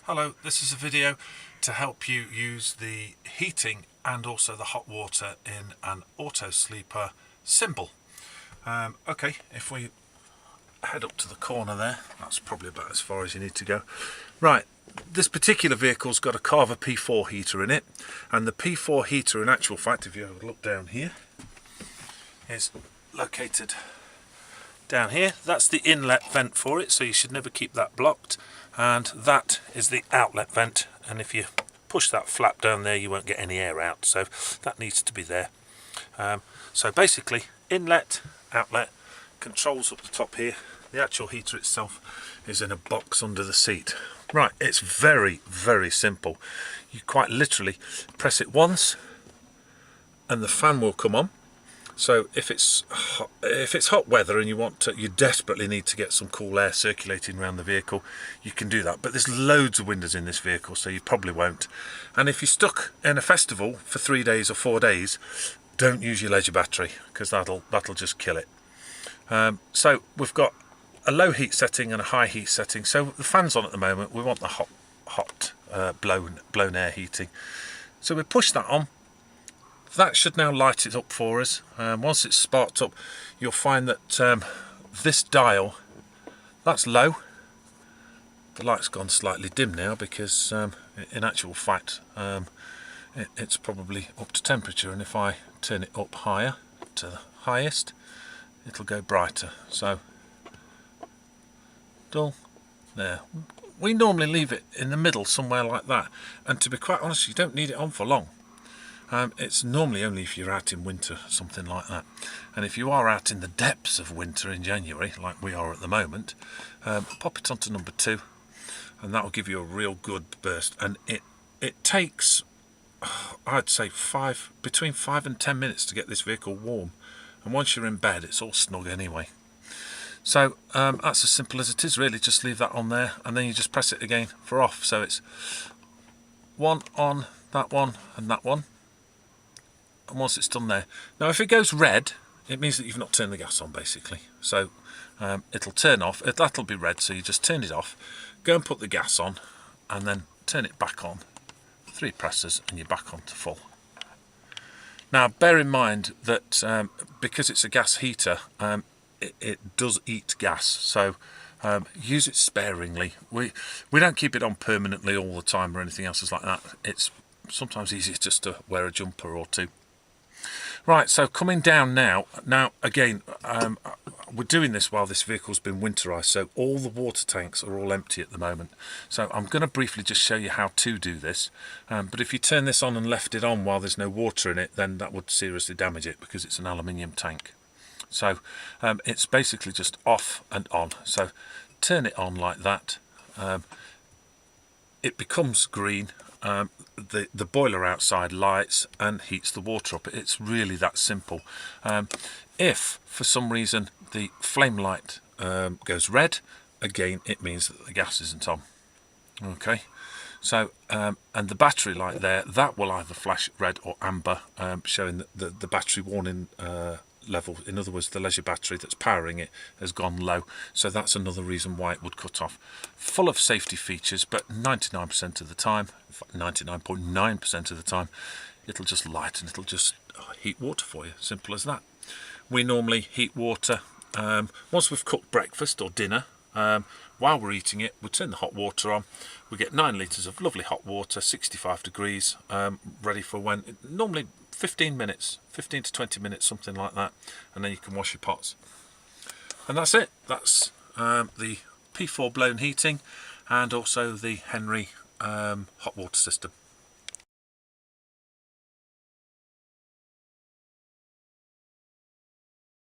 Hello, this is a video to help you use the heating and also the hot water in an Autosleeper Symbol. Okay, if we head up to the corner there, that's probably about as far as you need to go. Right, this particular vehicle's got a Carver P4 heater in it, and the P4 heater in actual fact, if you have a look down here, is located down here. That's the inlet vent for it, so you should never keep that blocked, and that is the outlet vent, and if you push that flap down there you won't get any air out, so that needs to be there. So basically inlet, outlet, controls up the top here. The actual heater itself is in a box under the seat. Right, it's very simple. You quite literally press it once and the fan will come on. So if it's hot weather and you desperately need to get some cool air circulating around the vehicle, you can do that. But there's loads of windows in this vehicle, so you probably won't. And if you're stuck in a festival for 3 days or 4 days, don't use your leisure battery, because that'll just kill it. So we've got a low heat setting and a high heat setting. So the fan's on at the moment. We want the hot blown air heating. So we push that on. That should now light it up for us. Once it's sparked up, you'll find that this dial, that's low. The light's gone slightly dim now because in actual fact it's probably up to temperature, and if I turn it up higher to the highest, it'll go brighter. So dull there. We normally leave it in the middle somewhere like that, and to be quite honest, you don't need it on for long. It's normally only if you're out in winter, something like that. And if you are out in the depths of winter in January, like we are at the moment, pop it onto number 2, and that will give you a real good burst. And it takes, I'd say, between 5 and 10 minutes to get this vehicle warm. And once you're in bed, it's all snug anyway. So that's as simple as it is, really. Just leave that on there, and then you just press it again for off. So it's one on, that one, and that one. And once it's done there, now if it goes red, it means that you've not turned the gas on, basically. So it'll turn off, that'll be red, so you just turn it off, go and put the gas on, and then turn it back on. 3 presses and you're back on to full. Now bear in mind that because it's a gas heater, it does eat gas, so use it sparingly. We don't keep it on permanently all the time or anything else like that. It's sometimes easier just to wear a jumper or two. Right, so coming down now again, we're doing this while this vehicle's been winterized, so all the water tanks are all empty at the moment. So I'm going to briefly just show you how to do this, but if you turn this on and left it on while there's no water in it, then that would seriously damage it because it's an aluminium tank. So it's basically just off and on. So turn it on like that. It becomes green. The boiler outside lights and heats the water up. It's really that simple. If for some reason the flame light goes red, again it means that the gas isn't on. Okay, so and the battery light there, that will either flash red or amber, showing that the battery warning level, in other words the leisure battery that's powering it, has gone low. So that's another reason why it would cut off. Full of safety features, but 99% of the time, in fact 99.9% of the time, it'll just light and it'll just heat water for you. Simple as that. We normally heat water once we've cooked breakfast or dinner. While we're eating it, we turn the hot water on. We get 9 litres of lovely hot water, 65 degrees, ready for when, normally 15 to 20 minutes, something like that, and then you can wash your pots. And that's it. That's the P4 blown heating and also the Henry hot water system.